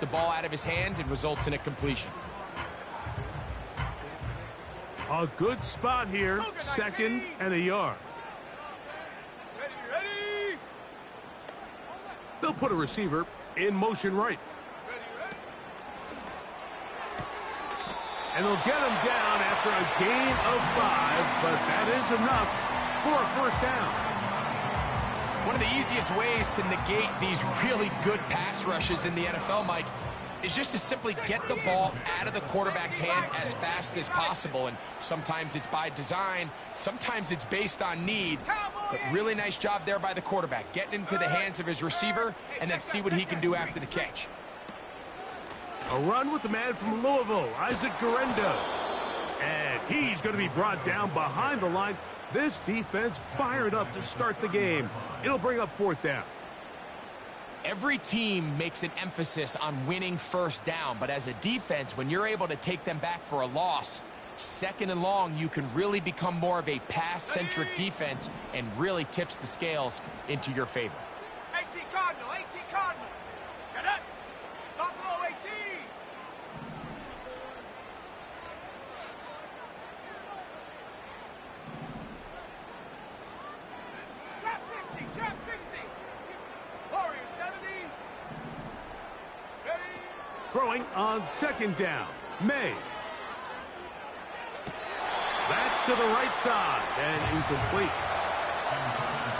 the ball out of his hand and results in a completion. A good spot here, second and a yard. Ready. They'll put a receiver in motion right. And they'll get him down after a gain of 5, but that is enough for a first down. One of the easiest ways to negate these really good pass rushes in the NFL, Mike, is just to simply get the ball out of the quarterback's hand as fast as possible. And sometimes it's by design, sometimes it's based on need. But really nice job there by the quarterback, getting into the hands of his receiver and then see what he can do after the catch. A run with the man from Louisville, Isaac Guerendo. And he's going to be brought down behind the line. This defense fired up to start the game. It'll bring up fourth down. Every team makes an emphasis on winning first down, but as a defense, when you're able to take them back for a loss, second and long, you can really become more of a pass-centric defense and really tips the scales into your favor. 18 Cardinal. Shut up. Buffalo 18. Trap 60. Warrior 70. Ready. Throwing on second down. May. That's to the right side and incomplete.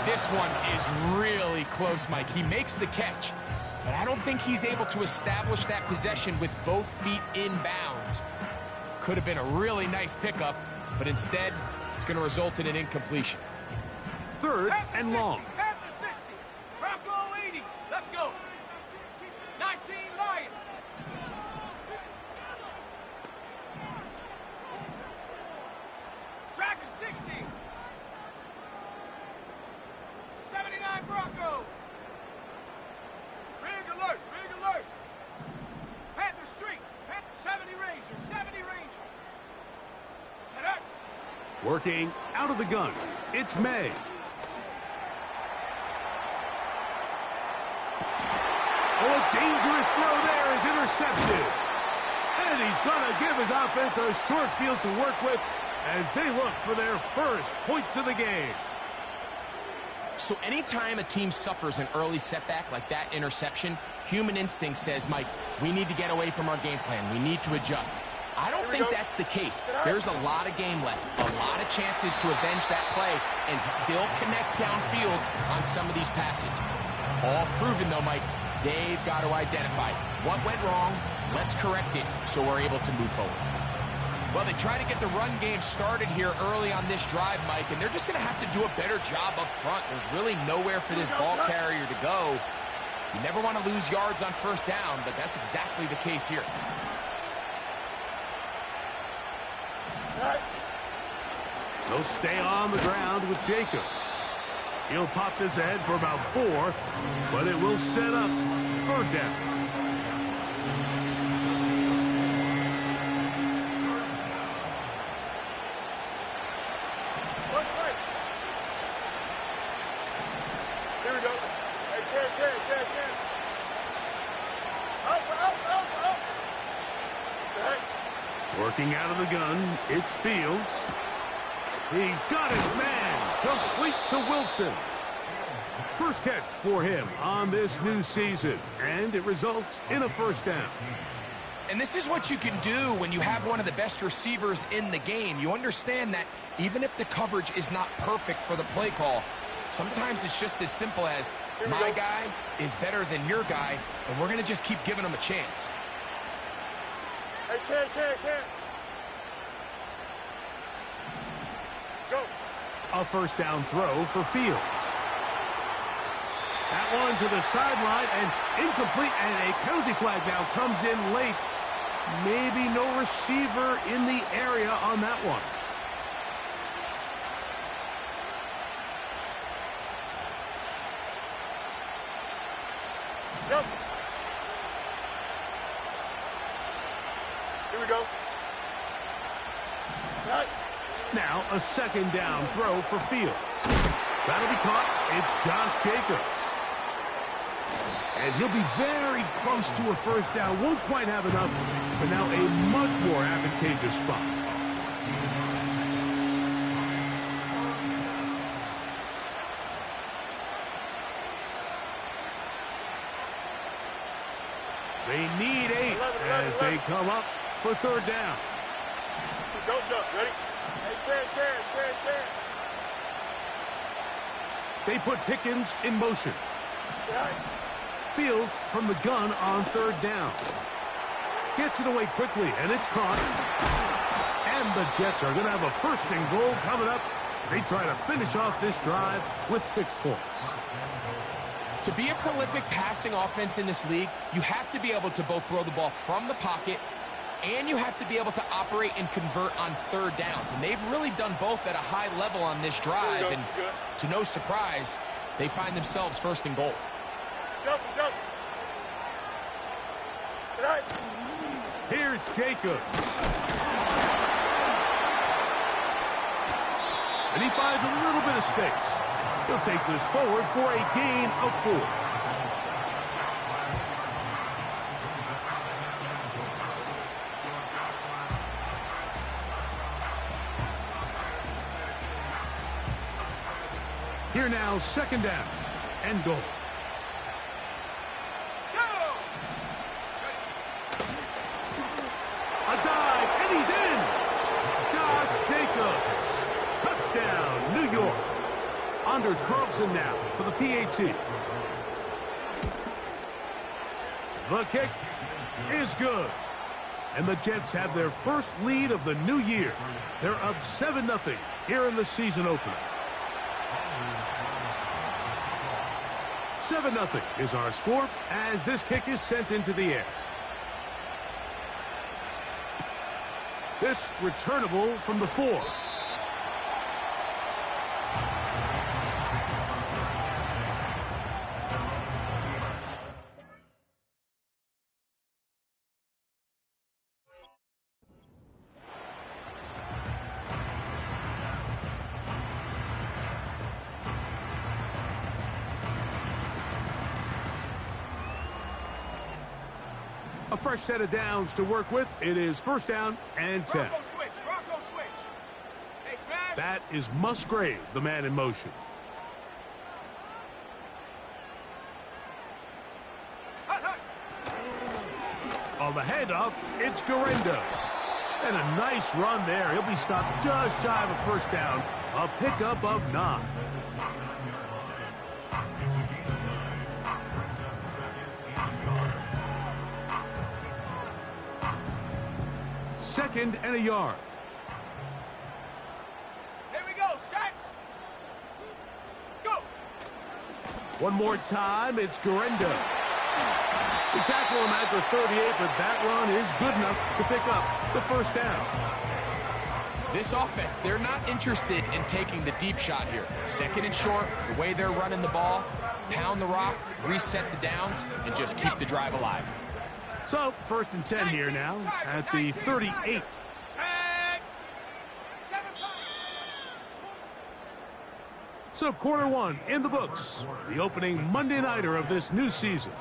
This one is really close, Mike. He makes the catch, but I don't think he's able to establish that possession with both feet in bounds. Could have been a really nice pickup, but instead, it's going to result in an incompletion. Third and long. Panther 60. Bronco 80. Let's go. 19 Lions. Dragon 60. 79 Bronco. Rig alert. Panther Street. 70 Ranger. Get up. Working out of the gun. It's May. Oh, a dangerous throw there is intercepted. And he's going to give his offense a short field to work with as they look for their first points of the game. So anytime a team suffers an early setback like that interception, human instinct says, Mike, we need to get away from our game plan. We need to adjust. I don't think that's the case. There's a lot of game left, a lot of chances to avenge that play and still connect downfield on some of these passes. All proven, though, Mike. They've got to identify what went wrong, let's correct it so we're able to move forward. Well, they try to get the run game started here early on this drive, Mike, and they're just going to have to do a better job up front. There's really nowhere for this ball carrier to go. You never want to lose yards on first down, but that's exactly the case here. They'll stay on the ground with Jacobs. He'll pop this ahead for about 4, but it will set up third down. Here we go. Hey, Ken. Up. Working out of the gun, it's Fields. He's got his man, complete to Wilson. First catch for him on this new season, and it results in a first down. And this is what you can do when you have one of the best receivers in the game. You understand that even if the coverage is not perfect for the play call, sometimes it's just as simple as my guy is better than your guy, and we're going to just keep giving him a chance. Hey, Ken. Go. A first down throw for Fields. That one to the sideline and incomplete, and a penalty flag now comes in late. Maybe no receiver in the area on that one. Yep. Here we go. Right. Now a second down throw for Fields. That'll be caught. It's Josh Jacobs. And he'll be very close to a first down. Won't quite have enough, but now a much more advantageous spot. They need 8 as they come up for third down. Don't jump. Ready? Hey, turn. They put Pickens in motion. Fields from the gun on third down. Gets it away quickly, and it's caught. And the Jets are going to have a first and goal coming up. They try to finish off this drive with 6 points. To be a prolific passing offense in this league, you have to be able to both throw the ball from the pocket and you have to be able to operate and convert on third downs. And they've really done both at a high level on this drive. And to no surprise, they find themselves first and goal. Here's Jacobs. And he finds a little bit of space. He'll take this forward for a gain of 4. Here now, second down and goal. A dive, and he's in. Josh Jacobs. Touchdown, New York. Anders Carlson now for the PAT. The kick is good. And the Jets have their first lead of the new year. They're up 7-0 here in the season opener. 7-0 is our score as this kick is sent into the air. This returnable from the 4. A fresh set of downs to work with. It is first down and 10. Rocco switch. Hey, smash. That is Musgrave, the man in motion. On the handoff, it's Guerrero. And a nice run there. He'll be stopped just shy of a first down. A pickup of 9. Second and a yard. Here we go, set. Go. One more time, it's Guerrero. We tackle him at the 38, but that run is good enough to pick up the first down. This offense, they're not interested in taking the deep shot here. Second and short, the way they're running the ball, pound the rock, reset the downs, and just keep the drive alive. So, first and 10 here now at the 38. So, quarter 1 in the books. The opening Monday nighter of this new season.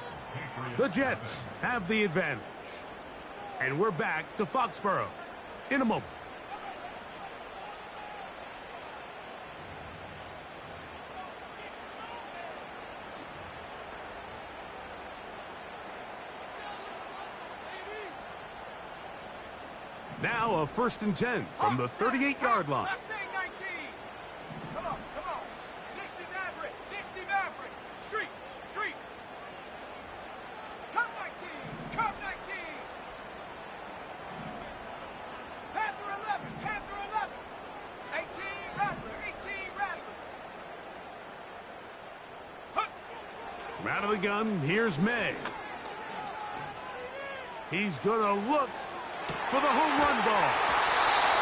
The Jets have the advantage. And we're back to Foxborough in a moment. Now a first and 10 from the 38-yard line. Last thing, 19. Come on. 60 Maverick. Street. Come 19. Panther 11. 18 Rattler. From out of the gun, here's May. He's going to look for the home run ball.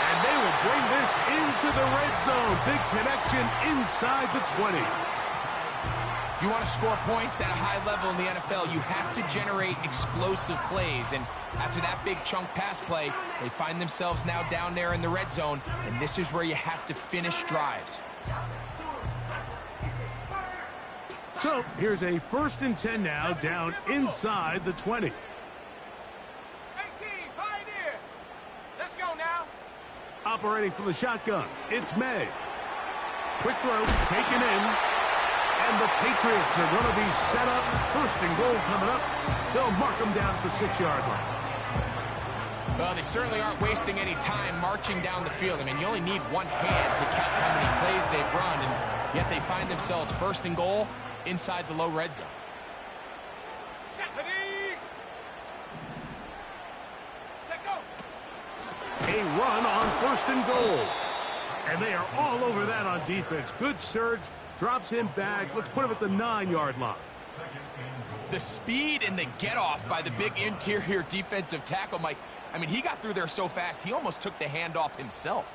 And they will bring this into the red zone. Big connection inside the 20. If you want to score points at a high level in the NFL, you have to generate explosive plays. And after that big chunk pass play, they find themselves now down there in the red zone. And this is where you have to finish drives. So here's a 1st and 10 now, down inside the 20. 18, Pioneer. Let's go now. Operating from the shotgun, it's May. Quick throw, taken in. And the Patriots are going to be set up. 1st and goal coming up. They'll mark them down at the 6-yard line. Well, they certainly aren't wasting any time marching down the field. I mean, you only need one hand to count how many plays they've run, and yet they find themselves 1st and goal inside the low red zone. A run on 1st and goal. And they are all over that on defense. Good surge, drops him back. Let's put him at the 9-yard line. The speed and the get-off by the big interior defensive tackle, Mike. I mean, he got through there so fast, he almost took the handoff himself.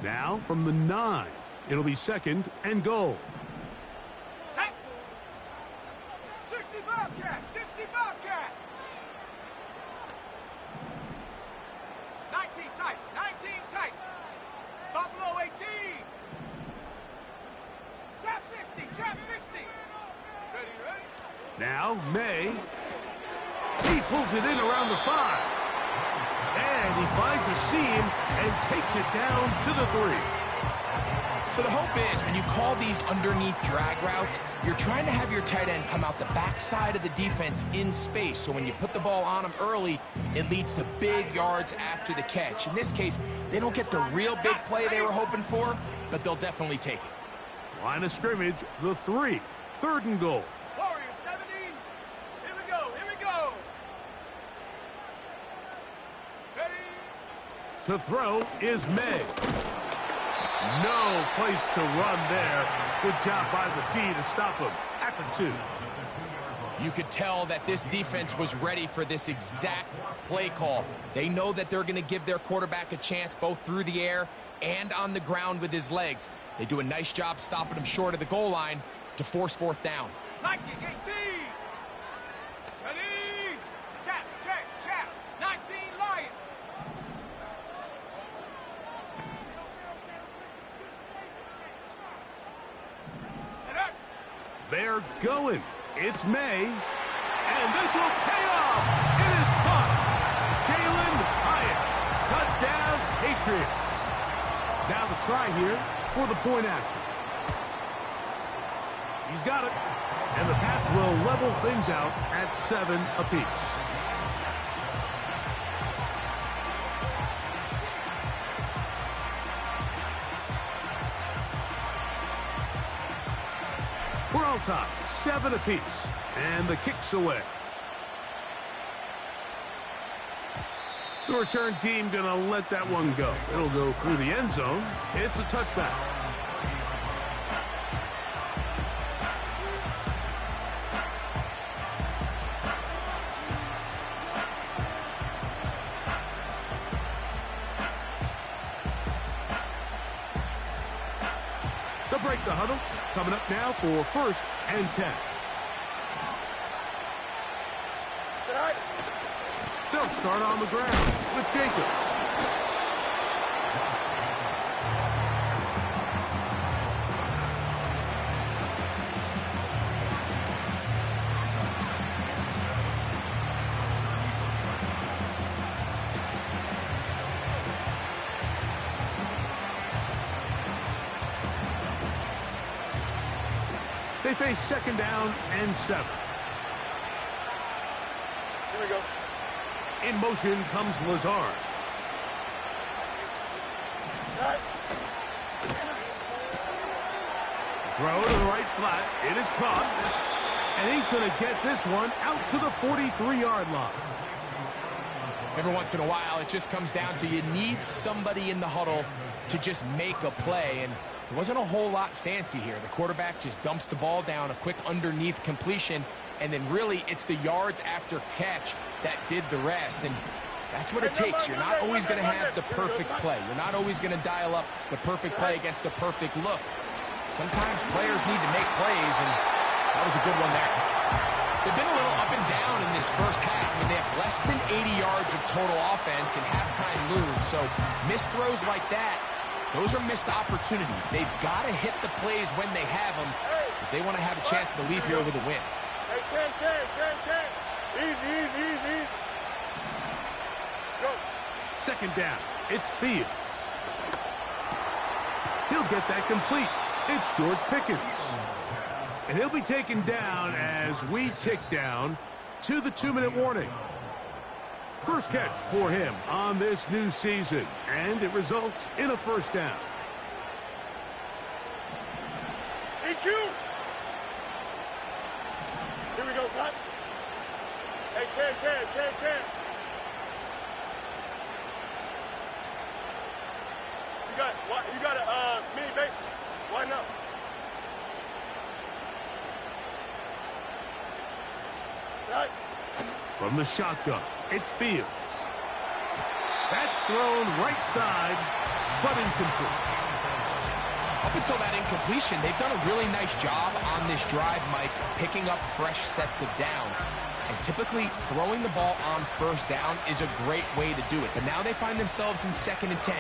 Now from the 9, it'll be 2nd and goal. 60 Bobcat, 60 Bobcat. 19 tight, 19 tight. Buffalo 18. Trap 60, trap 60. Ready, ready? Now May. He pulls it in around the 5. And he finds a seam and takes it down to the 3. So the hope is when you call these underneath drag routes, you're trying to have your tight end come out the backside of the defense in space. So when you put the ball on him early, it leads to big yards after the catch. In this case, they don't get the real big play they were hoping for, but they'll definitely take it. Line of scrimmage, the 3. 3rd and goal. Warriors 70. Here we go, here we go. Ready? To throw is May. No place to run there. Good job by the D to stop him at the 2. You could tell that this defense was ready for this exact play call. They know that they're going to give their quarterback a chance both through the air and on the ground with his legs. They do a nice job stopping him short of the goal line to force 4th down. Nike 18. Ready? Chap, check, chap. 19 Lion. They're going. It's May. And this will pay off. It is caught. Jalen Hyatt. Touchdown, Patriots. Now the try here for the point after. He's got it. And the Pats will level things out at 7 apiece. We're all tied, 7 apiece, and the kick's away. The return team gonna let that one go. It'll go through the end zone. It's a touchback. They'll break the huddle. Coming up now for 1st and 10. They'll start on the ground with Jacobs. They face 2nd down and 7. Here we go. In motion comes Lazard. Throw to the right flat. It is caught. And he's going to get this one out to the 43-yard line. Every once in a while, it just comes down to you need somebody in the huddle to just make a play. And it wasn't a whole lot fancy here. The quarterback just dumps the ball down, a quick underneath completion, and then really it's the yards after catch that did the rest. And that's what it takes. You're not always going to have the perfect play. You're not always going to dial up the perfect play against the perfect look. Sometimes players need to make plays, and that was a good one there. They've been a little up and down in this first half. I mean, they have less than 80 yards of total offense, and halftime looms. So missed throws like that Those are missed opportunities. They've got to hit the plays when they have them if they want to have a chance to leave here with a win. Hey, 10. Easy. Go. Second down. It's Fields. He'll get that complete. It's George Pickens. And he'll be taken down as we tick down to the 2-minute warning. First catch for him on this new season, and it results in a first down. EQ. Here we go, son. Hey, 10. You got a mini base. Why not? Right. From the shotgun, it's Fields. That's thrown right side, but incomplete. Up until that incompletion, they've done a really nice job on this drive, Mike, picking up fresh sets of downs. And typically, throwing the ball on first down is a great way to do it. But now they find themselves in 2nd and 10.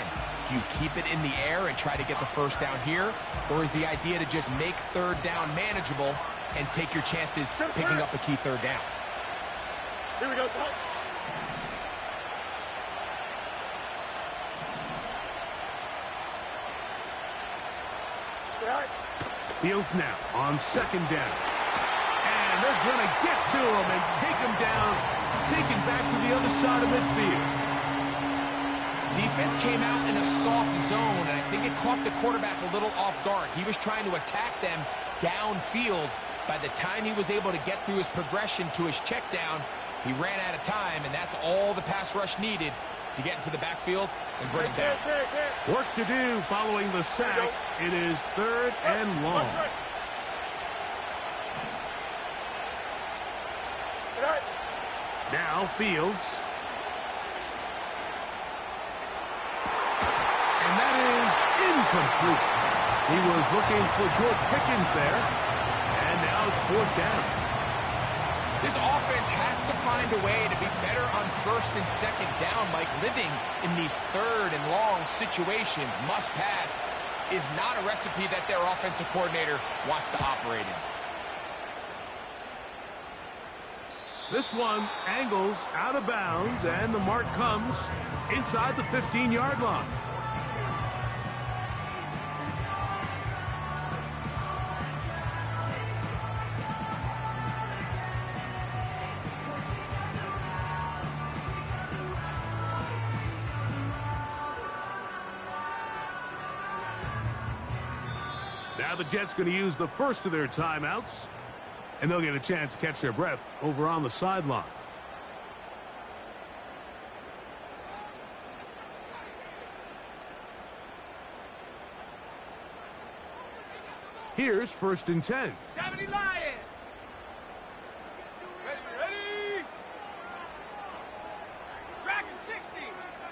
Do you keep it in the air and try to get the first down here? Or is the idea to just make 3rd down manageable and take your chances picking up a key 3rd down? Here we go, son. Right. Fields now on 2nd down. And they're going to get to him and take him down, taken back to the other side of midfield. Defense came out in a soft zone, and I think it caught the quarterback a little off guard. He was trying to attack them downfield. By the time he was able to get through his progression to his check down, he ran out of time, and that's all the pass rush needed to get into the backfield and bring him down. Work to do following the sack. It is 3rd and long. Now Fields. And that is incomplete. He was looking for George Pickens there. And now it's 4th down. This offense has to find a way to be better on 1st and 2nd down. Like, living in these 3rd and long situations, must pass, is not a recipe that their offensive coordinator wants to operate in. This one angles out of bounds, and the mark comes inside the 15-yard line. Now the Jets going to use the first of their timeouts, and they'll get a chance to catch their breath over on the sideline. Here's 1st and 10. 70 Lions. Ready. Dragon 60.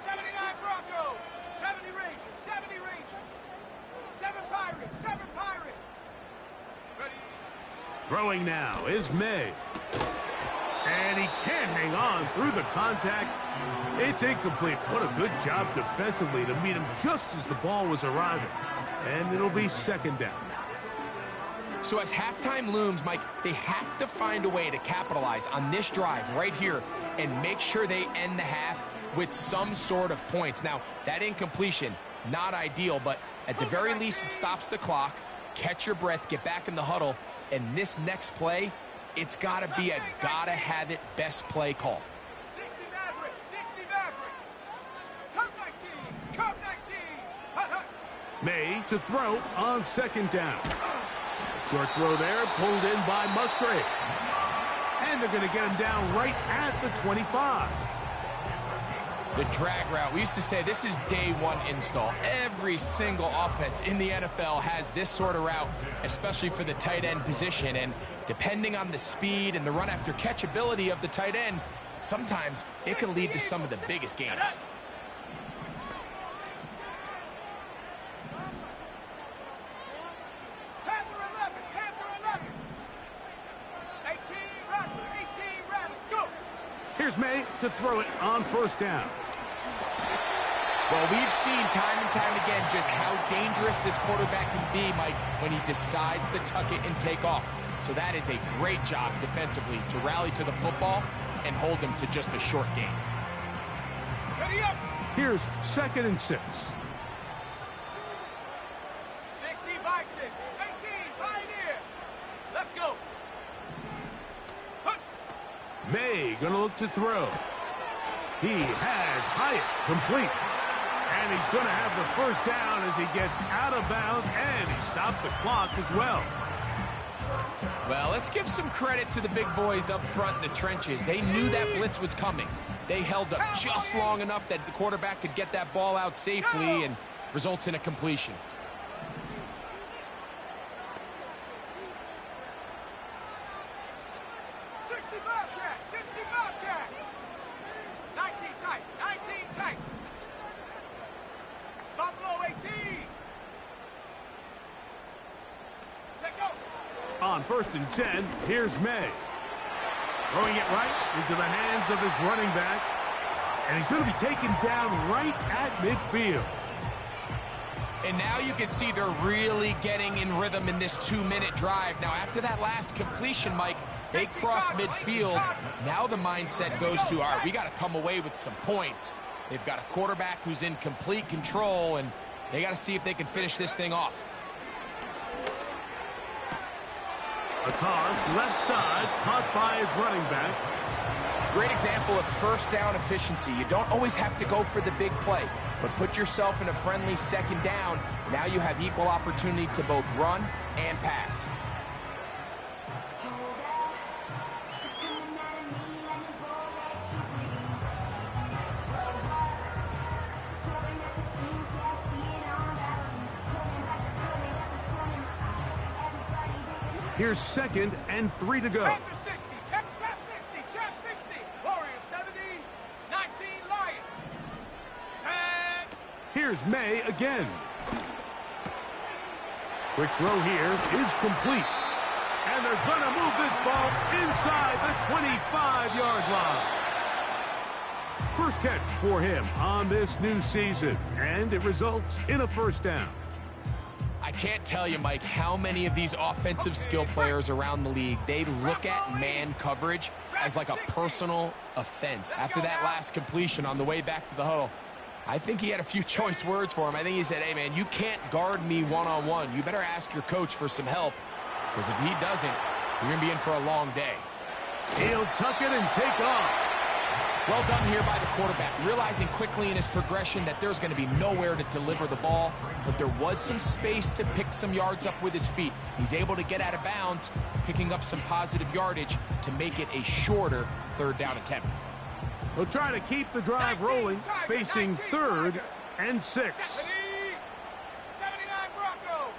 79 Bronco. 70 Rangers. 70 Rangers. 7 Pirates. 7 Pirates. Ready. Throwing now is May. And he can't hang on through the contact. It's incomplete. What a good job defensively to meet him just as the ball was arriving. And it'll be 2nd down. So as halftime looms, Mike, they have to find a way to capitalize on this drive right here and make sure they end the half with some sort of points. Now, that incompletion, not ideal, but at the very least, it stops the clock. Catch your breath, get back in the huddle, and this next play, it's got to be a gotta-have-it best play call. 60 Maverick. 60 Maverick. Cup 19. Cup 19. Hut, hut. May to throw on 2nd down. Short throw there, pulled in by Musgrave. And they're going to get him down right at the 25. The drag route. We used to say this is day one install. Every single offense in the NFL has this sort of route, especially for the tight end position. And depending on the speed and the run after catch ability of the tight end, sometimes it can lead to some of the biggest gains. Here's May to throw it on 1st down. Well, we've seen time and time again just how dangerous this quarterback can be, Mike, when he decides to tuck it and take off. So that is a great job defensively to rally to the football and hold him to just a short gain. Ready up. Here's 2nd and 6. 60 by 6. 18, Pioneer. Let's go. Hunt. May gonna look to throw. He has Hyatt complete. And he's going to have the first down as he gets out of bounds, and he stopped the clock as well. Well, let's give some credit to the big boys up front in the trenches. They knew that blitz was coming. They held up just long enough that the quarterback could get that ball out safely and results in a completion. On 1st and 10, here's May. Throwing it right into the hands of his running back. And he's going to be taken down right at midfield. And now you can see they're really getting in rhythm in this 2-minute drive. Now, after that last completion, Mike, they cross midfield. Now the mindset goes to, all right, we got to come away with some points. They've got a quarterback who's in complete control, and they got to see if they can finish this thing off. A toss, left side, caught by his running back. Great example of first down efficiency. You don't always have to go for the big play, but put yourself in a friendly 2nd down. Now you have equal opportunity to both run and pass. Here's 2nd and 3 to go. Panther 60, Chap 60, Chap 60, Warrior 70, 19 Lion. Set. Here's May again. Quick throw here is complete. And they're going to move this ball inside the 25-yard line. First catch for him on this new season, and it results in a first down. I can't tell you, Mike, how many of these offensive skill players around the league, they look at man coverage as like a personal offense. After that last completion on the way back to the huddle, I think he had a few choice words for him. I think he said, hey, man, you can't guard me one-on-one. You better ask your coach for some help, because if he doesn't, you're going to be in for a long day. He'll tuck it and take off. Well done here by the quarterback, realizing quickly in his progression that there's going to be nowhere to deliver the ball, but there was some space to pick some yards up with his feet. He's able to get out of bounds, picking up some positive yardage to make it a shorter 3rd down attempt. He'll try to keep the drive rolling, facing 3rd and 6. 79 Bronco.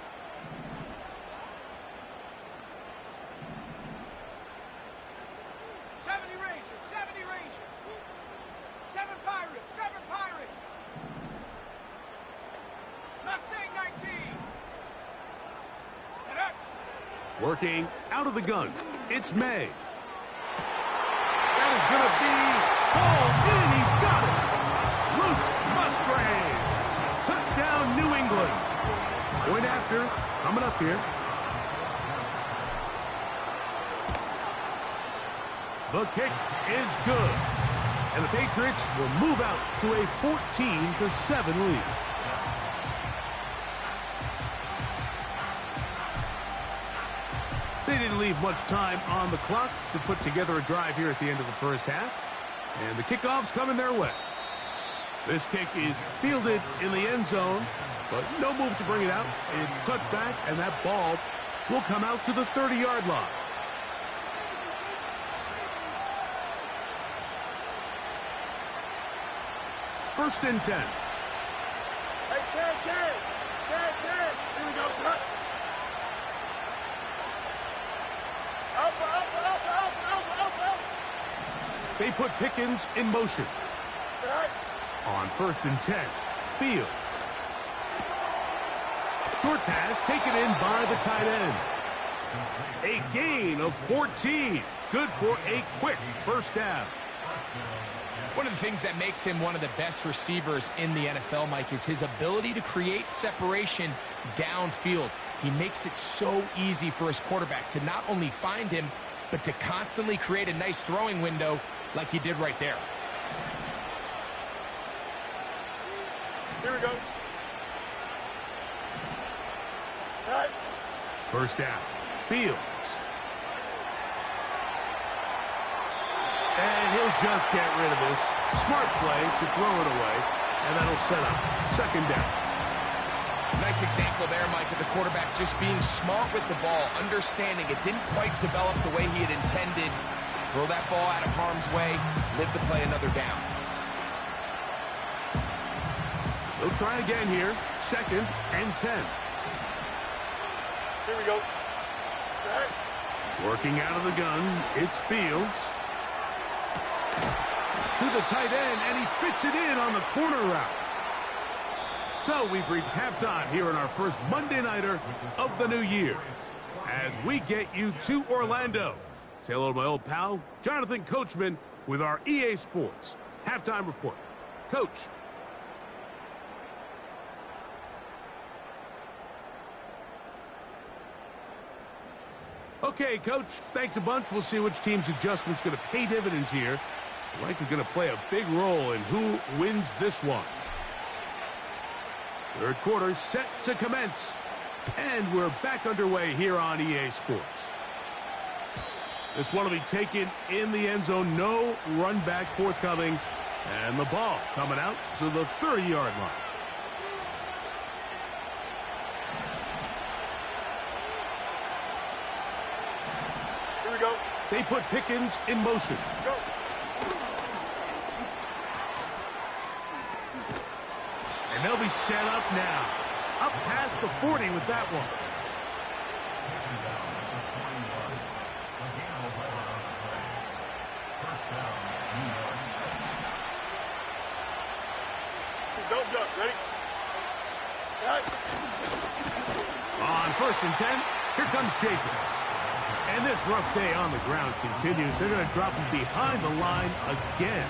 70 Ranger, 70 Ranger. 7 Pirate, 7 Pirate. Mustang 19. And up. Working out of the gun, it's May. That is going to be hauled in. He's got it. Luke Musgrave. Touchdown, New England. Point after, coming up here. The kick is good. And the Patriots will move out to a 14-7 lead. They didn't leave much time on the clock to put together a drive here at the end of the first half. And the kickoff's coming their way. This kick is fielded in the end zone, but no move to bring it out. It's touchback, and that ball will come out to the 30-yard line. First and 10. Hey, Ted. Here we go, son. Alpha. They put Pickens in motion. On 1st and 10, Fields. Short pass taken in by the tight end. A gain of 14. Good for a quick first down. One of the things that makes him one of the best receivers in the NFL, Mike, is his ability to create separation downfield. He makes it so easy for his quarterback to not only find him, but to constantly create a nice throwing window like he did right there. Here we go. All right. First down. Fields. And he'll just get rid of this. Smart play to throw it away. And that'll set up second down. Nice example there, Mike, of the quarterback just being smart with the ball, understanding it didn't quite develop the way he had intended. Throw that ball out of harm's way, live to play another down. They'll try again here. Second and 10. Here we go. All right. Working out of the gun, it's Fields. To the tight end, and he fits it in on the corner route. So we've reached halftime here in our first Monday Nighter of the new year. As we get you to Orlando. Say hello to my old pal, Jonathan Coachman, with our EA Sports halftime report. Coach. Okay, Coach, thanks a bunch. We'll see which team's adjustment's going to pay dividends here. Likely going to play a big role in who wins this one. Third quarter set to commence. And we're back underway here on EA Sports. This one will be taken in the end zone. No run back forthcoming. And the ball coming out to the 30-yard line. Here we go. They put Pickens in motion. Go. And they'll be set up now. Up past the 40 with that one. Don't jump. Ready? All right. On first and 10, here comes Jacobs. And this rough day on the ground continues. They're going to drop him behind the line again.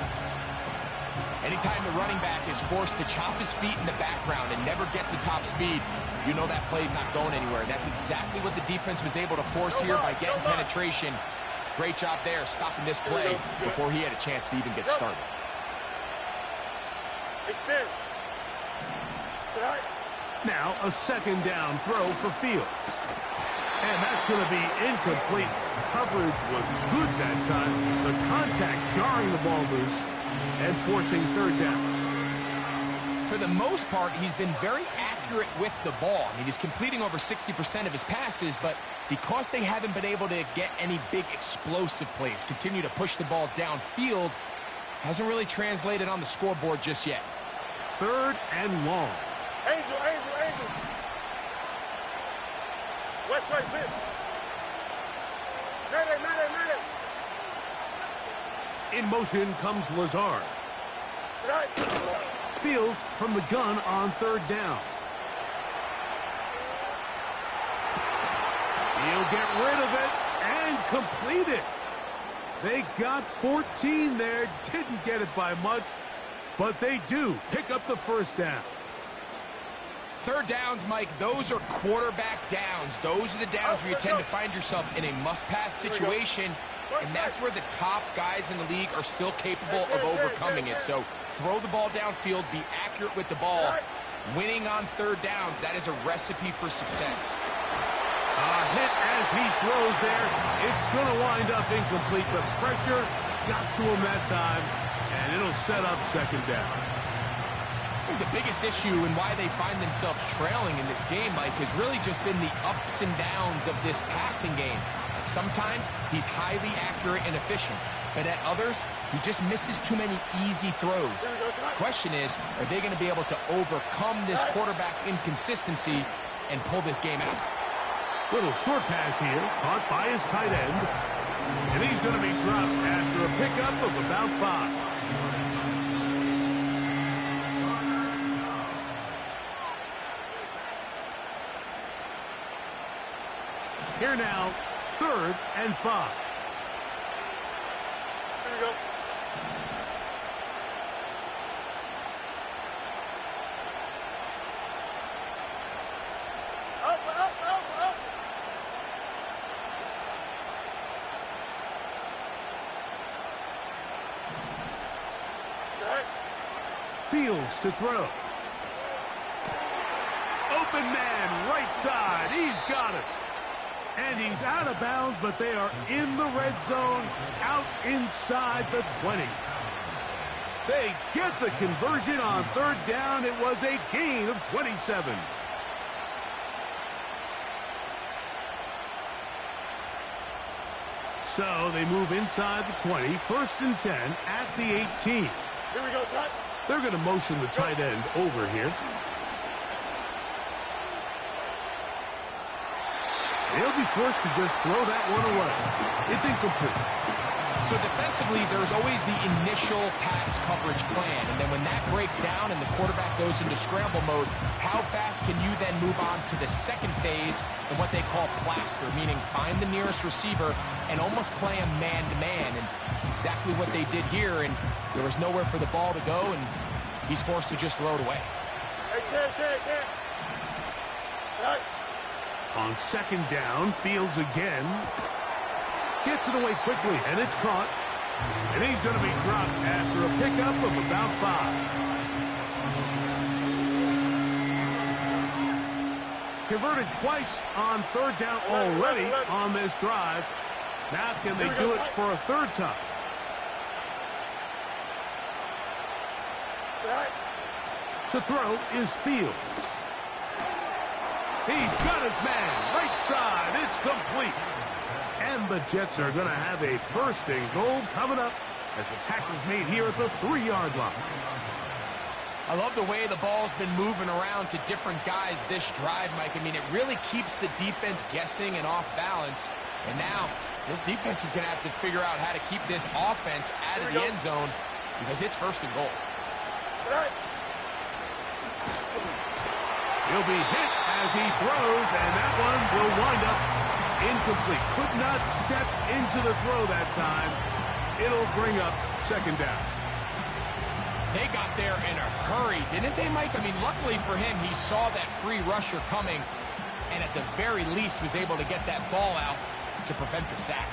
Anytime the running back is forced to chop his feet in the background and never get to top speed, you know that play's not going anywhere. That's exactly what the defense was able to force here by getting penetration. Great job there, stopping this play before he had a chance to even get started. Extend. All right. Now a second down throw for Fields. And that's going to be incomplete. Coverage was good that time. The contact jarring the ball loose and forcing third down. For the most part, he's been very accurate with the ball. I mean, he's completing over 60% of his passes, but because they haven't been able to get any big explosive plays, continue to push the ball downfield, hasn't really translated on the scoreboard just yet. Third and long. Angel, angel, angel. West right fit. Mayday, mayday, mayday. In motion comes Lazard. Right. Fields from the gun on third down. He'll get rid of it and complete it. They got 14 there, didn't get it by much, but they do pick up the first down. Third downs, Mike, those are quarterback downs. Those are the downs where you tend to find yourself in a must-pass situation, and that's where the top guys in the league are still capable of overcoming it. So throw the ball downfield, be accurate with the ball. Winning on third downs, that is a recipe for success. A hit as he throws there. It's going to wind up incomplete. The pressure got to him that time, and it'll set up second down. The biggest issue and why they find themselves trailing in this game, Mike, has really just been the ups and downs of this passing game. Sometimes he's highly accurate and efficient, but at others, he just misses too many easy throws. The question is, are they going to be able to overcome this quarterback inconsistency and pull this game out? Little short pass here, caught by his tight end, and he's going to be dropped after a pickup of about 5. Here now, third and 5. Here we go. Fields to throw. Open man, right side. He's got it. And he's out of bounds, but they are in the red zone, out inside the 20. They get the conversion on third down. It was a gain of 27. So they move inside the 20, 1st and 10 at the 18. Here we go, son. They're going to motion the tight end over here. They'll be forced to just throw that one away. It's incomplete. So defensively, there's always the initial pass coverage plan, and then when that breaks down and the quarterback goes into scramble mode, how fast can you then move on to the second phase and what they call plaster, meaning find the nearest receiver and almost play him man-to-man, and it's exactly what they did here, and there was nowhere for the ball to go, and he's forced to just throw it away. Hey, kid. All right. On second down, Fields again. Gets it away quickly, and it's caught. And he's going to be dropped after a pickup of about 5. Converted twice on third down already on this drive. Now can they do it for a third time? To throw is Fields. He's got his man, right side. It's complete. And the Jets are going to have a 1st and goal coming up as the tackle's made here at the 3-yard line. I love the way the ball's been moving around to different guys this drive, Mike. I mean, it really keeps the defense guessing and off balance. And now this defense is going to have to figure out how to keep this offense out of the end zone because it's 1st and goal. He'll be hit as he throws, and that one will wind up incomplete. Could not step into the throw that time. It'll bring up 2nd down. They got there in a hurry, didn't they, Mike? I mean, luckily for him, he saw that free rusher coming and at the very least was able to get that ball out to prevent the sack.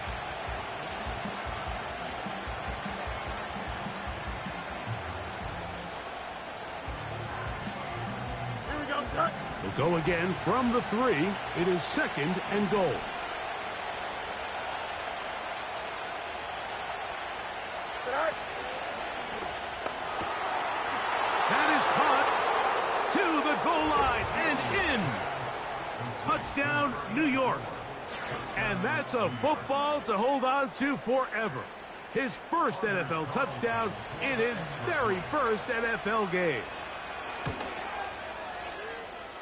They'll go again from the 3. It is 2nd and goal. That is caught to the goal line and in. Touchdown, New York. And that's a football to hold on to forever. His 1st NFL touchdown in his very 1st NFL game.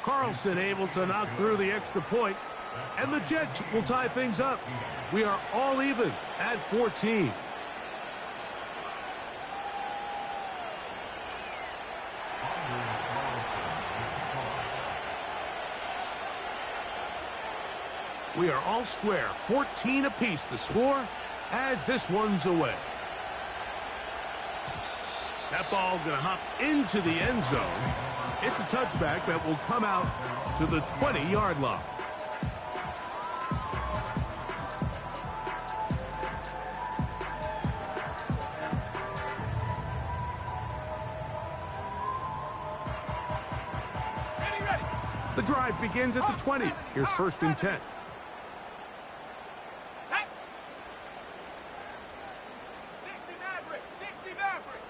Carlson able to knock through the extra point, and the Jets will tie things up. We are all even at 14. We are all square, 14 apiece the score as this one's away. That ball going to hop into the end zone. It's a touchback that will come out to the 20-yard line. Ready. The drive begins at the 20. Here's 1st and 10. Set. 60 Maverick. 60 Maverick.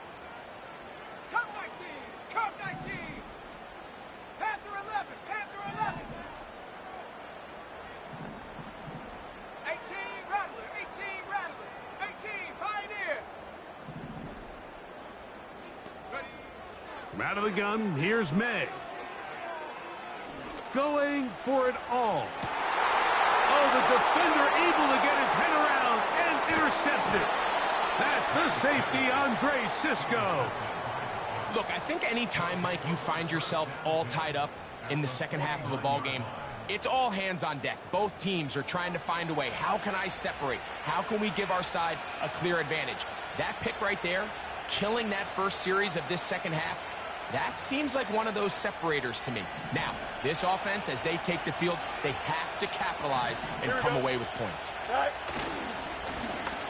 Come 19. Come 19. Panther 11. Panther 11. 18 Rattler. 18 Rattler. 18 Pioneer. Ready. From out of the gun, here's May. Going for it all. Oh, the defender able to get his head around and intercept it. That's the safety, Andre Cisco. Look, I think any time, Mike, you find yourself all tied up in the second half of a ball game, it's all hands on deck. Both teams are trying to find a way. How can I separate? How can we give our side a clear advantage? That pick right there, killing that first series of this second half, that seems like one of those separators to me. Now, this offense, as they take the field, they have to capitalize and come away with points.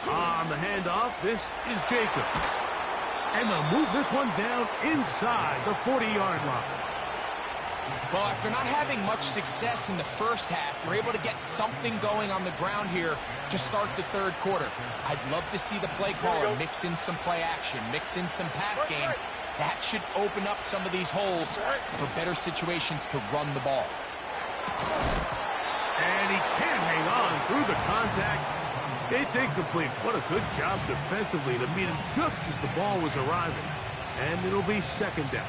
On the handoff, this is Jacobs. And they'll move this one down inside the 40-yard line. Well, after not having much success in the first half, we're able to get something going on the ground here to start the third quarter. I'd love to see the play caller mix in some play action, mix in some pass game. That should open up some of these holes for better situations to run the ball. And he can't hang on through the contact. It's incomplete. What a good job defensively to meet him just as the ball was arriving. And it'll be second down.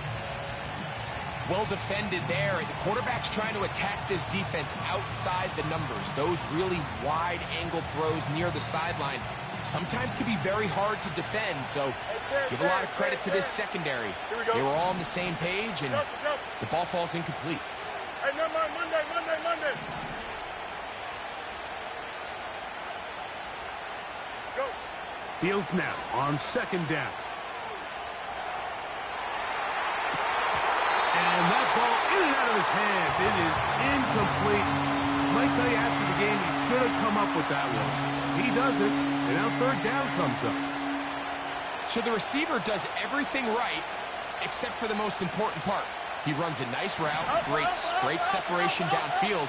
Well defended there. The quarterback's trying to attack this defense outside the numbers. Those really wide angle throws near the sideline sometimes can be very hard to defend. So give a lot of credit to this secondary. They were all on the same page, and the ball falls incomplete. Hey, no more Monday. Go. Fields now on second down. And that ball in and out of his hands. It is incomplete. Might tell you after the game he should have come up with that one. He doesn't, and now third down comes up. So the receiver does everything right except for the most important part. He runs a nice route, great separation downfield,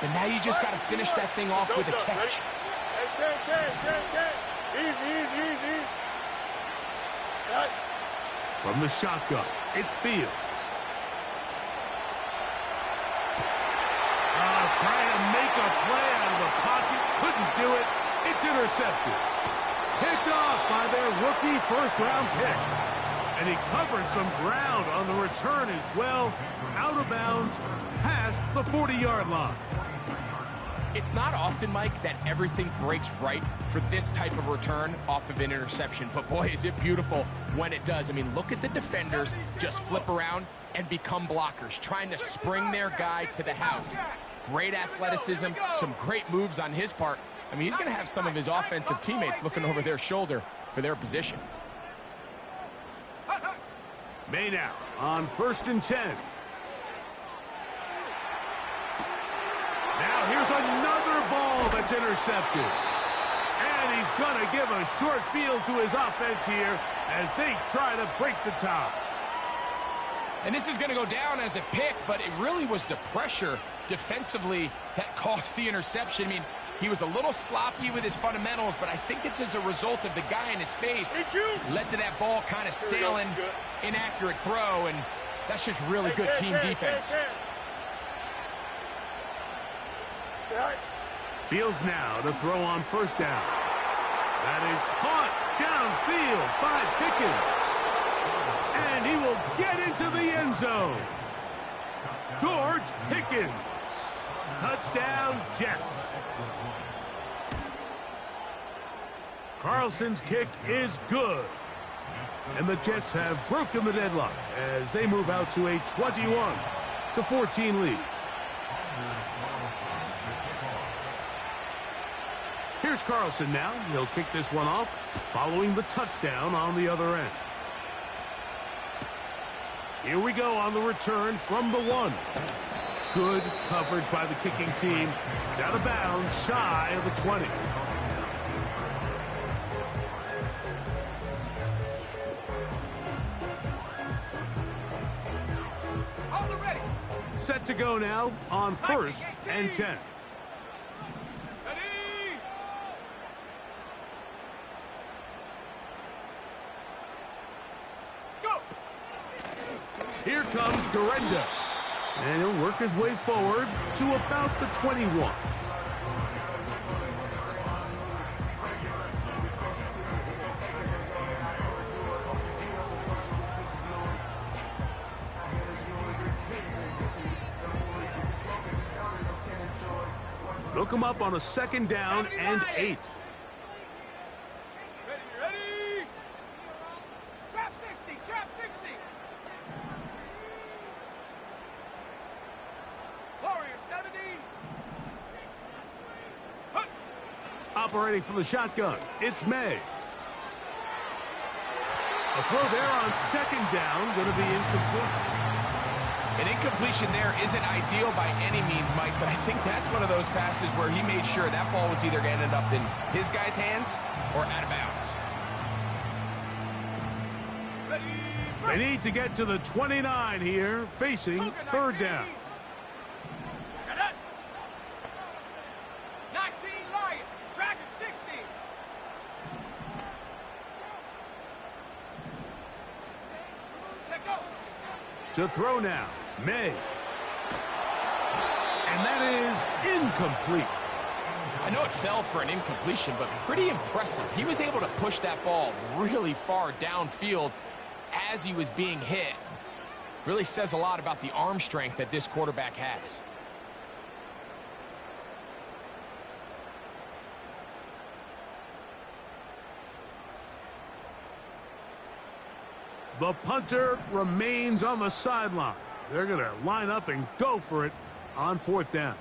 but now you just got to finish that thing off with a catch. Hey, easy. From the shotgun, it's Fields. Trying to make a play out of the pocket. Couldn't do it. It's intercepted. Picked off by their rookie first-round pick. And he covered some ground on the return as well. Out of bounds, past the 40-yard line. It's not often, Mike, that everything breaks right for this type of return off of an interception. But, boy, is it beautiful when it does. I mean, look at the defenders just flip around and become blockers, trying to spring their guy to the house. Great athleticism, some great moves on his part. I mean, he's going to have some of his offensive teammates looking over their shoulder for their position. May now on 1st and 10. Now here's another ball that's intercepted. And he's going to give a short field to his offense here as they try to break the tie. And this is going to go down as a pick, but it really was the pressure defensively that caused the interception. I mean, he was a little sloppy with his fundamentals, but I think it's as a result of the guy in his face led to that ball kind of sailing, inaccurate throw, and that's just really good team defense. Fields now to throw on first down. That is caught downfield by Pickens. And he will get into the end zone. George Pickens. Touchdown, Jets. Carlson's kick is good. And the Jets have broken the deadlock as they move out to a 21-14 lead. Here's Carlson now. He'll kick this one off following the touchdown on the other end. Here we go on the return from the 1. Good coverage by the kicking team. He's out of bounds, shy of the 20. Set to go now on 1st and 10. Here comes Garenda. And he'll work his way forward to about the 21. Look him up on a 2nd down and 8. Ready. Trap 60. Warrior 70. Operating from the shotgun, it's May. A throw there on 2nd down, going to be incomplete. An incompletion there isn't ideal by any means, Mike, but I think that's one of those passes where he made sure that ball was either going to end up in his guy's hands or out of bounds. They need to get to the 29 here, facing third down. 19 Lion, Dragon 60. Check go. To throw now, May. And that is incomplete. I know it fell for an incompletion, but pretty impressive. He was able to push that ball really far downfield as he was being hit. Really says a lot about the arm strength that this quarterback has. The punter remains on the sideline. They're going to line up and go for it on fourth down.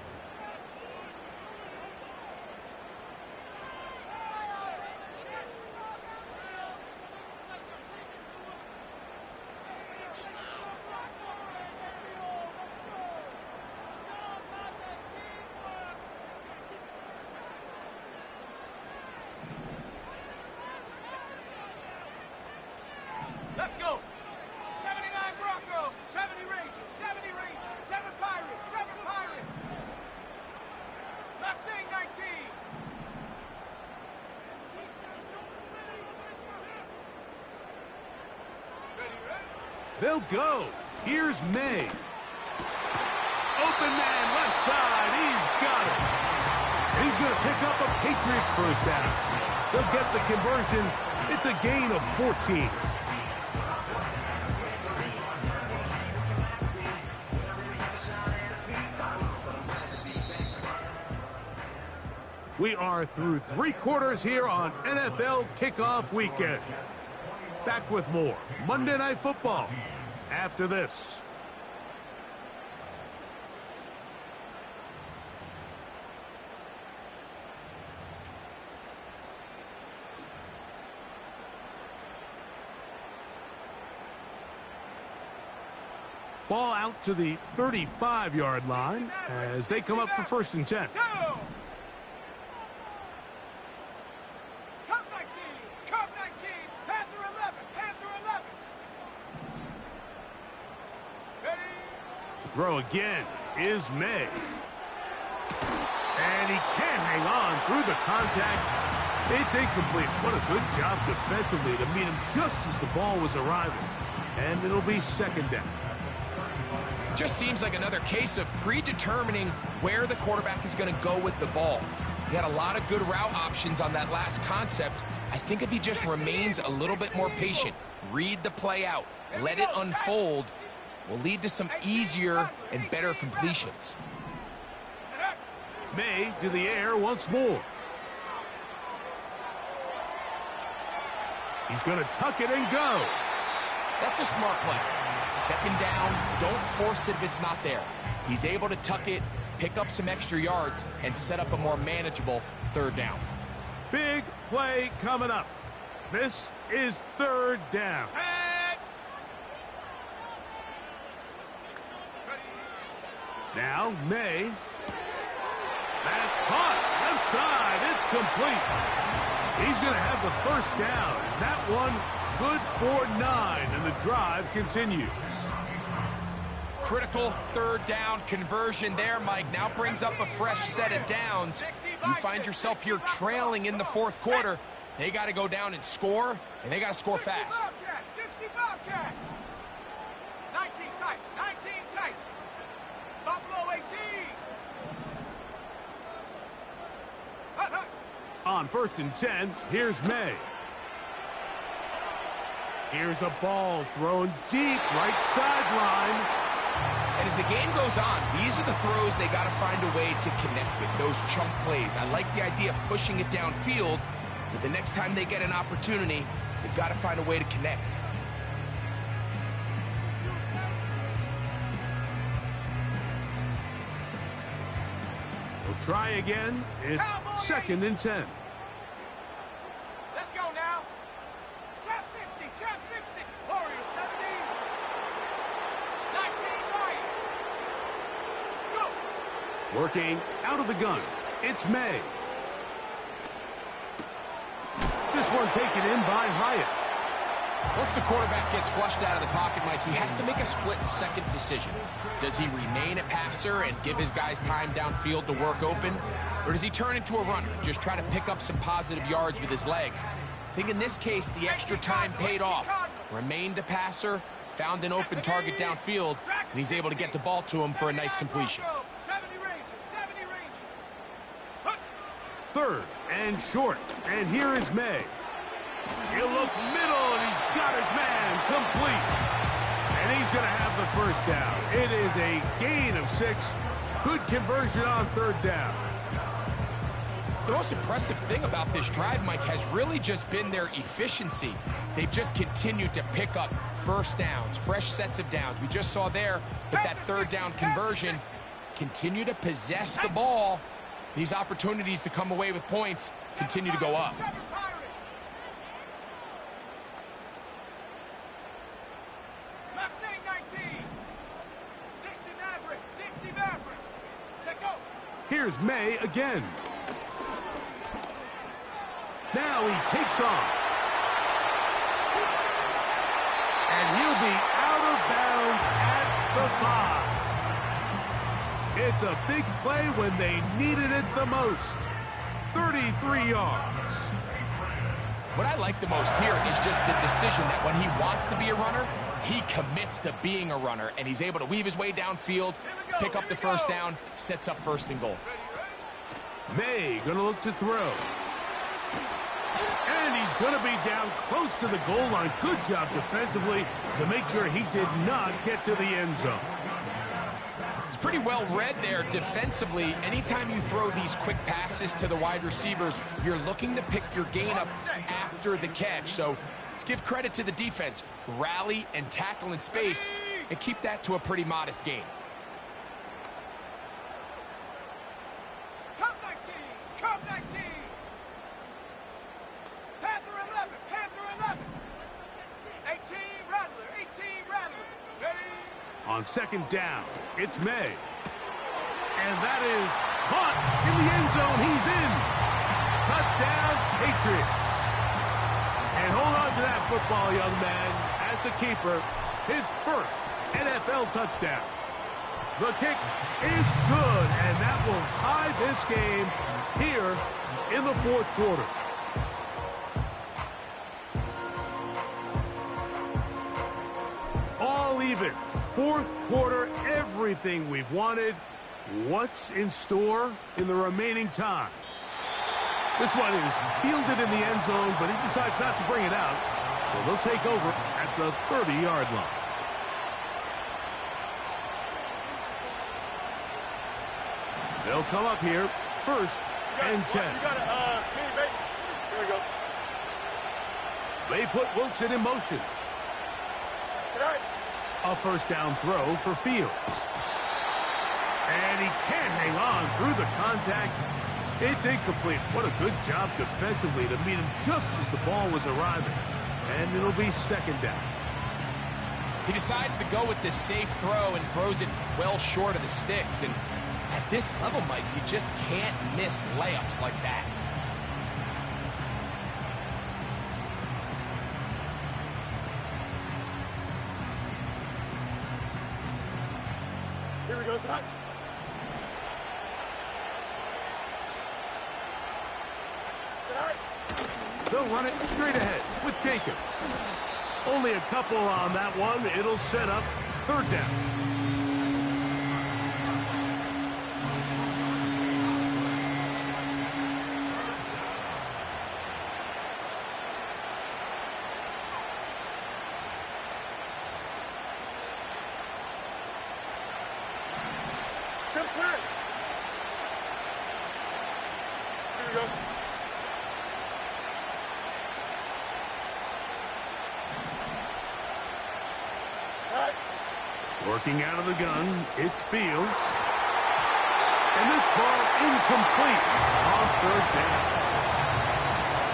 Let's go. 79 Bronco, 70 Rangers, 70 Rangers, 7 Pirates, 7 Pirates. Mustang 19. Ready, ready? They'll go. Here's May. Open man, left side. He's got it. And he's going to pick up a Patriots first down. They'll get the conversion. It's a gain of 14. We are through 3 quarters here on NFL Kickoff Weekend. Back with more Monday Night Football after this. Ball out to the 35-yard line as they come up for 1st and 10. Go! Cup 19, Cup 19, Panther 11, Panther 11. Ready? To throw again is May. And he can't hang on through the contact. It's incomplete. What a good job defensively to meet him just as the ball was arriving. And it'll be 2nd down. Just seems like another case of predetermining where the quarterback is going to go with the ball. He had a lot of good route options on that last concept. I think if he just remains a little bit more patient, read the play out, let it unfold, will lead to some easier and better completions. May to the air once more. He's going to tuck it and go. That's a smart play. 2nd down, don't force it if it's not there. He's able to tuck it, pick up some extra yards, and set up a more manageable 3rd down. Big play coming up. This is 3rd down. Set. Now, May. That's caught. Left side. It's complete. He's going to have the 1st down. That one good for 9, and the drive continues. Critical 3rd down conversion there, Mike. Now brings up a fresh set of downs. You find yourself here trailing in the 4th quarter. They got to go down and score, and they got to score fast. 60 Bobcat. 19 tight, 19 tight. Buffalo 18. On 1st and 10, here's May. Here's a ball thrown deep, right sideline. And as the game goes on, these are the throws they got to find a way to connect with, those chunk plays. I like the idea of pushing it downfield, but the next time they get an opportunity, they've got to find a way to connect. We'll try again. It's 2nd and 10. Let's go now. Trap 60, trap 60. Warriors 70. 19 Lion. Go. Working out of the gun. It's May. This one taken in by Hyatt. Once the quarterback gets flushed out of the pocket, Mike, he has to make a split-second decision. Does he remain a passer and give his guys time downfield to work open? Or does he turn into a runner, just try to pick up some positive yards with his legs? I think in this case, the extra time paid off. Remained a passer, found an open target downfield, and he's able to get the ball to him for a nice completion. 70 Rangers. Third and short. And here is May. He'll look middle, and he's got his man complete. And he's going to have the first down. It is a gain of 6. Good conversion on third down. The most impressive thing about this drive, Mike, has really just been their efficiency. They've just continued to pick up first downs, fresh sets of downs. We just saw there with that third down conversion, continue to possess the ball. These opportunities to come away with points continue to go up. Mustang 19. 60 Maverick. 60 Maverick. Check go. Here's May again. Now he takes off. And he'll be out of bounds at the 5. It's a big play when they needed it the most. 33 yards. What I like the most here is just the decision that when he wants to be a runner, he commits to being a runner, and he's able to weave his way downfield, pick up the first down, sets up first and goal. May gonna look to throw. And he's going to be down close to the goal line. Good job defensively to make sure he did not get to the end zone. It's pretty well read there defensively. Anytime you throw these quick passes to the wide receivers, you're looking to pick your gain up after the catch. So let's give credit to the defense. Rally and tackle in space and keep that to a pretty modest gain. Cup 19. Cup 19. Panther 11. Panther 11. 18 Rattler. 18 Rattler. Ready? On second down, it's May. And that is caught in the end zone. He's in. Touchdown, Patriots. And hold on to that football, young man. That's a keeper. His first NFL touchdown. The kick is good, and that will tie this game here in the fourth quarter. All even. Fourth quarter, everything we've wanted. What's in store in the remaining time? This one is fielded in the end zone, but he decides not to bring it out. So they'll take over at the 30-yard line. They'll come up here, first and 10. You got a mini base. Here we go. They put Wilson in motion. Right. A first down throw for Fields. And he can't hang on through the contact. It's incomplete. What a good job defensively to meet him just as the ball was arriving. And it'll be second down. He decides to go with this safe throw and throws it well short of the sticks. And at this level, Mike, you just can't miss layups like that. Here we go, son. They'll run it straight ahead with Jacobs. Only a couple on that one. It'll set up third down. Trips clear. Here we go. Working out of the gun, it's Fields. And this ball incomplete on third down.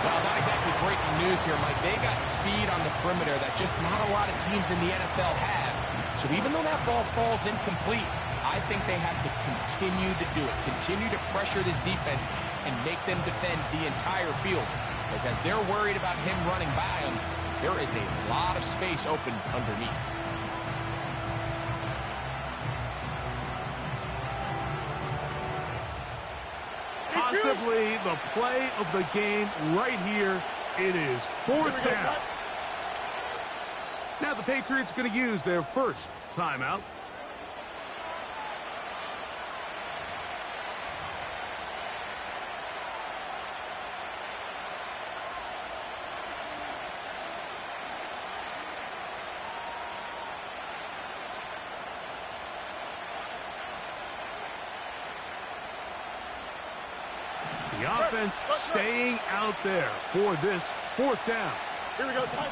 Well, not exactly breaking news here, Mike. They got speed on the perimeter that just not a lot of teams in the NFL have. So even though that ball falls incomplete, I think they have to continue to do it. Continue to pressure this defense and make them defend the entire field. Because as they're worried about him running by them, There is a lot of space open underneath. Possibly the play of the game right here. It is fourth down. Now the Patriots going to use their first timeout. The offense staying out there for this fourth down. Here we go, son.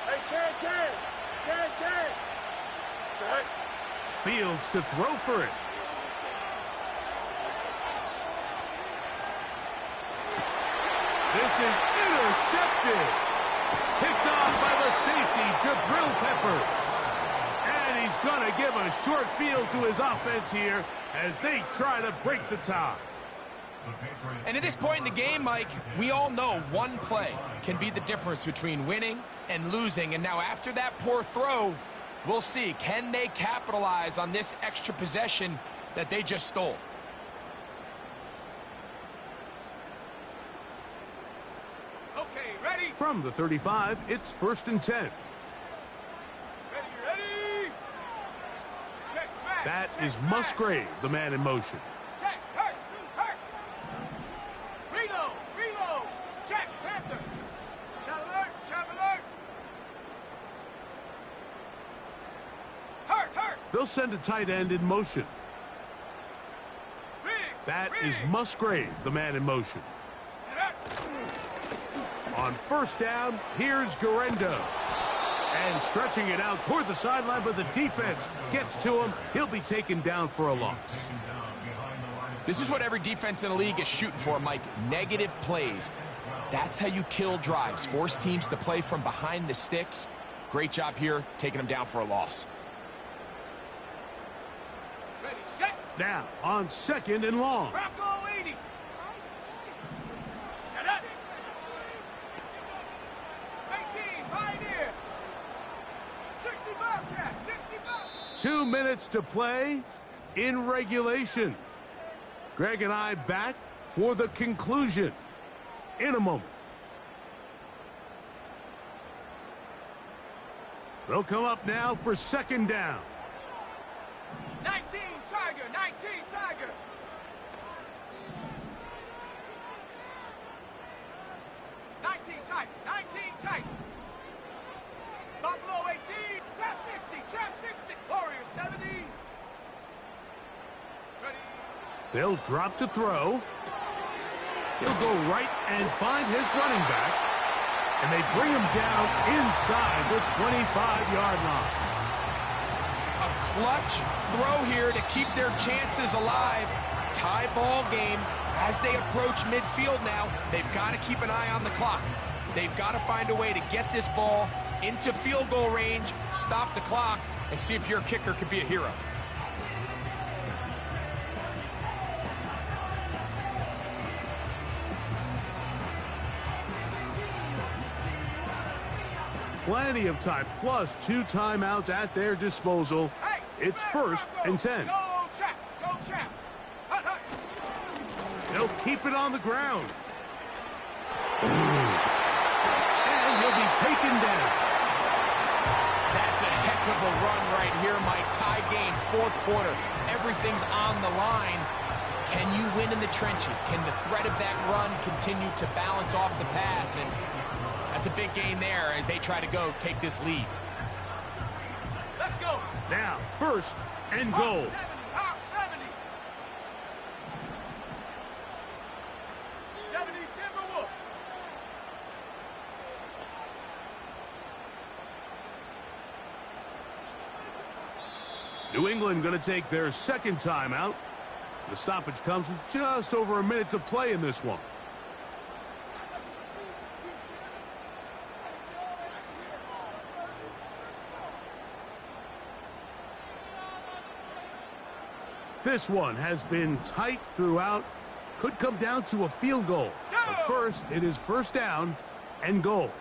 Hey, Ken. Set. Fields to throw for it. This is intercepted. Picked off by the safety, Jabril Peppers. And he's going to give a short field to his offense here as they try to break the tie. And at this point in the game, Mike, we all know one play can be the difference between winning and losing. And now after that poor throw, we'll see. Can they capitalize on this extra possession that they just stole? Okay, ready? From the 35, it's 1st and 10. Ready? Check, smash. That Check, is smash. Musgrave, the man in motion. Check, hurt. Reload. Check, Panther. Chap alert. Hurt. They'll send a tight end in motion. That is Musgrave, the man in motion. On first down, here's Guerendo. And stretching it out toward the sideline, but the defense gets to him. He'll be taken down for a loss. This is what every defense in the league is shooting for, Mike. Negative plays. That's how you kill drives. Force teams to play from behind the sticks. Great job here, taking them down for a loss. Ready, set. Now, on 2nd and long. Bronco 80. Set up. 18, Pioneer. 60 Bobcat, 60 Bobcat. 2 minutes to play in regulation. Greg and I back for the conclusion in a moment. They'll come up now for 2nd down. 19 Tiger. 19 tight. Buffalo 18, trap 60, Warrior 70. Ready. They'll drop to throw. He'll go right and find his running back. And they bring him down inside the 25-yard line. A clutch throw here to keep their chances alive. Tie ball game as they approach midfield now. They've got to keep an eye on the clock. They've got to find a way to get this ball into field goal range, stop the clock, and see if your kicker could be a hero. Plenty of time, plus 2 timeouts at their disposal. Hey, It's 1st and 10. Go, chap. Hut. They'll keep it on the ground. And he'll be taken down. That's a heck of a run right here, Mike. Tie game, 4th quarter. Everything's on the line. Can you win in the trenches? Can the threat of that run continue to balance off the pass? And that's a big gain there as they try to take this lead. Let's go. Now, 1st and goal. Hawk 70. 70 Timberwolf. New England going to take their 2nd timeout. The stoppage comes with just over a minute to play in this one. This one has been tight throughout. Could come down to a field goal. But first, it is 1st down and goal.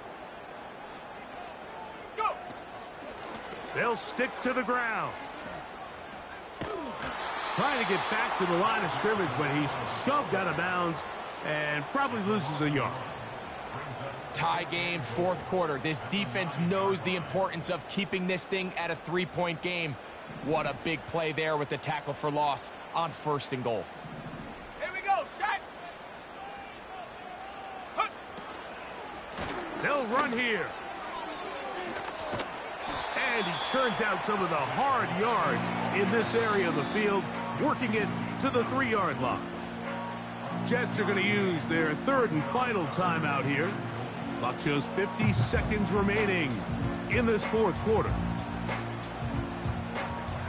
They'll stick to the ground. Trying to get back to the line of scrimmage, but he's shoved out of bounds and probably loses a yard. Tie game, fourth quarter. This defense knows the importance of keeping this thing at a three-point game. What a big play there with the tackle for loss on 1st and goal. Here we go, shot. They'll run here. And he churns out some of the hard yards in this area of the field, working it to the 3-yard line. Jets are going to use their 3rd and final timeout here. Clock shows 50 seconds remaining in this 4th quarter.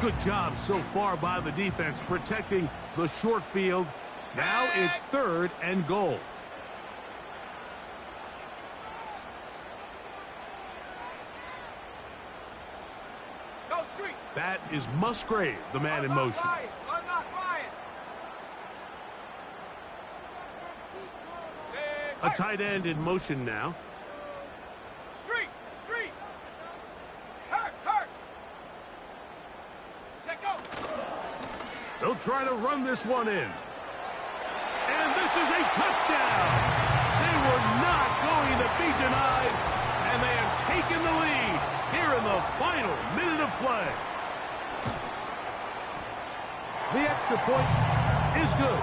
Good job so far by the defense protecting the short field. Now it's 3rd and goal. Go street. That is Musgrave, the man in motion. Unlock Ryan. A tight end in motion now. Street. Hurt. Check go. They'll try to run this one in. And this is a touchdown. They were not going to be denied, and they have taken the lead here in the final minute of play. The extra point is good,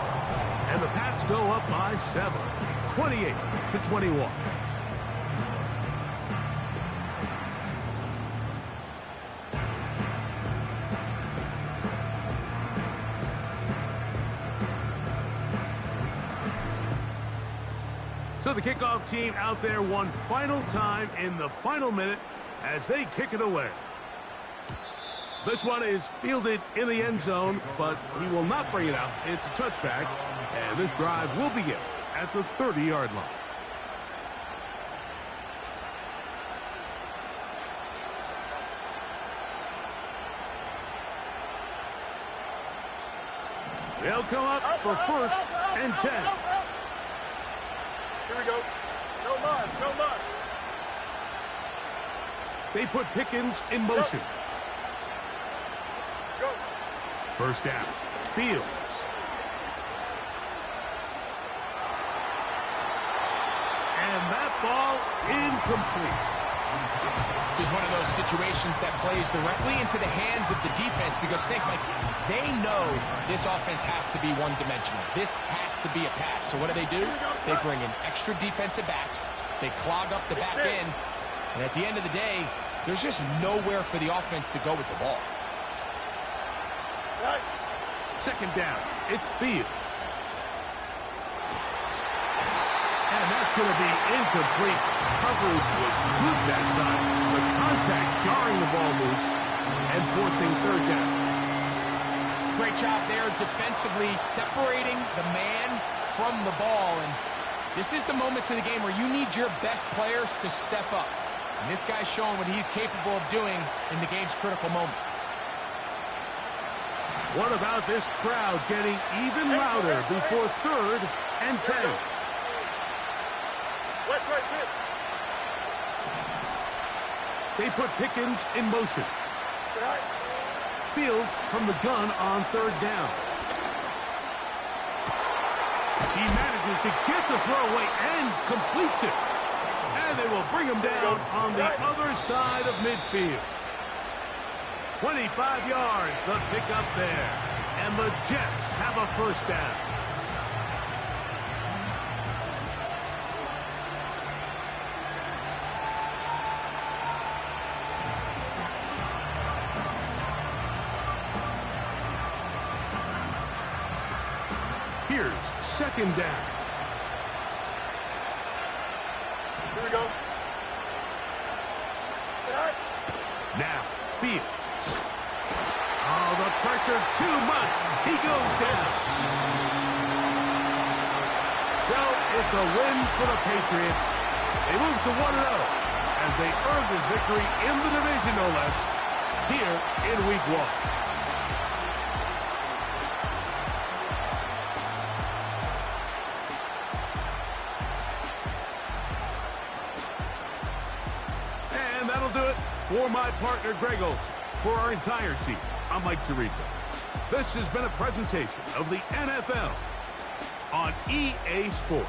and the Pats go up by 7, 28-21. So the kickoff team out there one final time in the final minute as they kick it away. This one is fielded in the end zone, but he will not bring it out. It's a touchback, and this drive will begin at the 30-yard line. They'll come up for 1st and 10. Here we go. No mud. They put Pickens in motion. Go. 1st down. Fields. And that ball incomplete. This is one of those situations that plays directly into the hands of the defense because think, Mike, they know this offense has to be one-dimensional. This has to be a pass. So what do? They bring in extra defensive backs. They clog up the back end. And at the end of the day, there's just nowhere for the offense to go with the ball. Right. 2nd down. It's Fields. And that's going to be incomplete. Coverage was good that time. The contact jarring the ball loose and forcing 3rd down. Great job there defensively separating the man from the ball. And this is the moments of the game where you need your best players to step up. And this guy's showing what he's capable of doing in the game's critical moment. What about this crowd getting even louder before 3rd and 10? West right here. They put Pickens in motion. Right. Fields from the gun on 3rd down. He manages to get the throw away and completes it. And they will bring him down on the other side of midfield. 25 yards, the pickup there. And the Jets have a 1st down. Here's 2nd down. Here we go. Right. Now, Fields. Oh, the pressure too much. He goes down. So, it's a win for the Patriots. They move to 1-0 as they earn this victory in the division, no less, here in Week 1. that'll do it for my partner, Greg Olson. For our entire team, I'm Mike Tirico. This has been a presentation of the NFL on EA Sports.